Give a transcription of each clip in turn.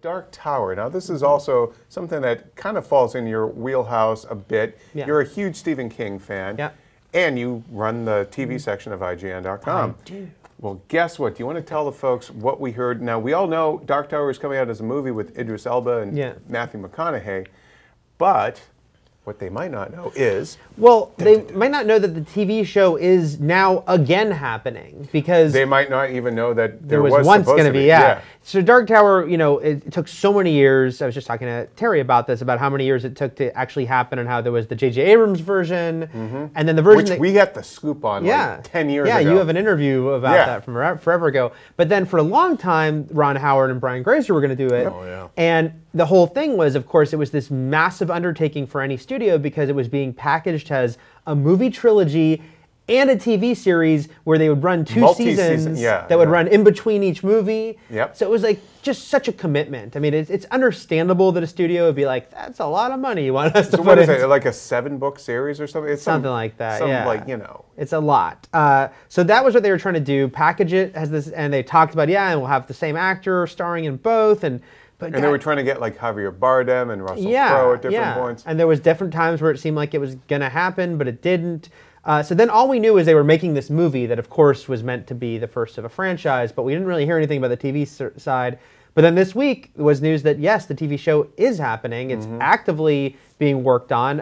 Dark Tower. Now, this is also something that kind of falls in your wheelhouse a bit. Yeah. You're a huge Stephen King fan. Yeah. And you run the TV section of IGN.com. I do. Well, guess what? Do you want to tell the folks what we heard? Now, we all know Dark Tower is coming out as a movie with Idris Elba and Matthew McConaughey, but what they might not know is... Well, they might not know that the TV show is now again happening, because... They might not even know that there was once going to be, yeah. So Dark Tower, you know, it took so many years. I was just talking to Terry about this, about how many years it took to actually happen, and how there was the J.J. Abrams version, and then the version... Which we got the scoop on like 10 years ago. Yeah, you have an interview about that from forever ago. But then for a long time, Ron Howard and Brian Grazer were going to do it. Oh, yeah. And the whole thing was, of course, it was this massive undertaking for any studio, because it was being packaged as a movie trilogy and a TV series where they would run two seasons that would run in between each movie. Yep. So it was like just such a commitment. I mean, it's understandable that a studio would be like, that's a lot of money you want us to put what is in. it, like a 7-book series or something? It's something like that, like, you know. It's a lot. So that was what they were trying to do, package it as this, and they talked about, and we'll have the same actor starring in both, and they were trying to get like Javier Bardem and Russell Crowe at different points. And there was different times where it seemed like it was going to happen, but it didn't. So then all we knew is they were making this movie that, of course, was meant to be the first of a franchise, but we didn't really hear anything about the TV side. But then this week was news that, yes, the TV show is happening. It's actively being worked on.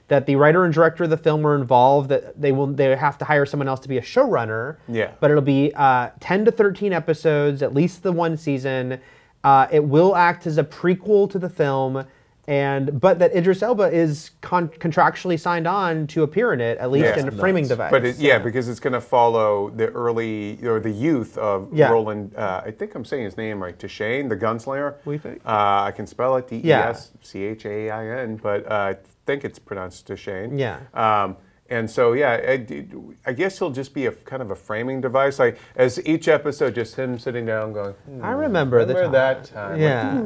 That the writer and director of the film were involved. That they have to hire someone else to be a showrunner. Yeah. But it'll be 10 to 13 episodes, at least the one season. It will act as a prequel to the film, but that Idris Elba is contractually signed on to appear in it, at least in a framing device. But because it's going to follow the early, or the youth of Roland, I think I'm saying his name right, Deschain, the gunslinger. What do you think? I can spell it, D-E-S-C-H-A-I-N, but I think it's pronounced Deschain. Yeah. And so, I guess he'll just be a kind of a framing device. Like, as each episode, just him sitting down going, I remember that time. Yeah.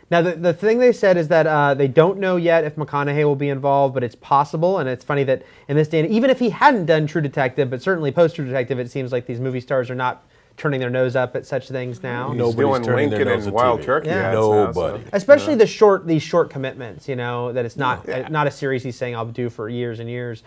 Now, the thing they said is that they don't know yet if McConaughey will be involved, but it's possible. And it's funny that in this day, and even if he hadn't done True Detective, but certainly post True Detective, it seems like these movie stars are not turning their nose up at such things now. Nobody's doing Lincoln and Wild Turkey. Nobody. Especially these short commitments, you know, that it's not a series he's saying I'll do for years and years.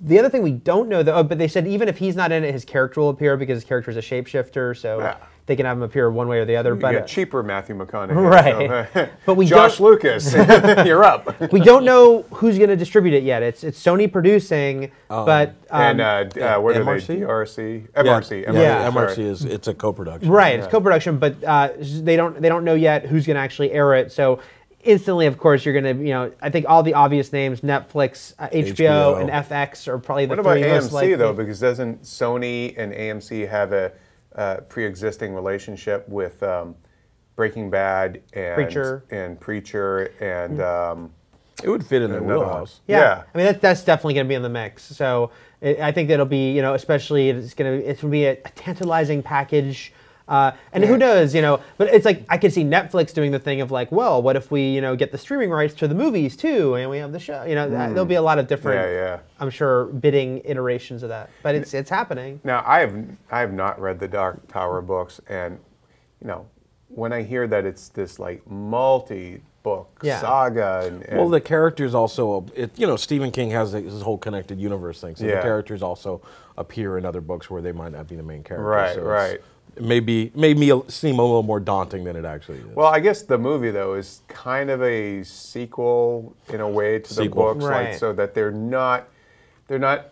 The other thing we don't know, though, but they said even if he's not in it, his character will appear, because his character is a shapeshifter, so they can have him appear one way or the other. But get cheaper Matthew McConaughey. Right. So, but we Josh Lucas, you're up. We don't know who's going to distribute it yet. It's Sony producing, but... what are they? DRC? MRC. MRC is, it's a co-production. Right, it's co-production, but they don't know yet who's going to actually air it, so... Instantly, of course, you're going to, I think all the obvious names, Netflix, HBO, and FX are probably the three most likely. What about AMC, though? Because doesn't Sony and AMC have a pre-existing relationship with Breaking Bad and Preacher and... it would fit in their wheelhouse. Yeah. I mean, that's definitely going to be in the mix. So I think that'll be, especially it's going to be a tantalizing package. And who knows, but it's like I could see Netflix doing the thing of like, well, what if we, get the streaming rights to the movies too, and we have the show, there'll be a lot of different, I'm sure, bidding iterations of that. But it's happening. Now, I have not read the Dark Tower books, and when I hear that it's this like multi-book saga, and well, the characters also, Stephen King has his whole connected universe thing, so the characters also appear in other books where they might not be the main characters. Right. It made me seem a little more daunting than it actually is. Well, I guess the movie, though, is kind of a sequel in a way to the books, like, so that they're not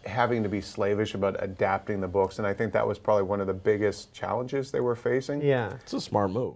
having to be slavish about adapting the books, and I think that was probably one of the biggest challenges they were facing. Yeah, it's a smart move.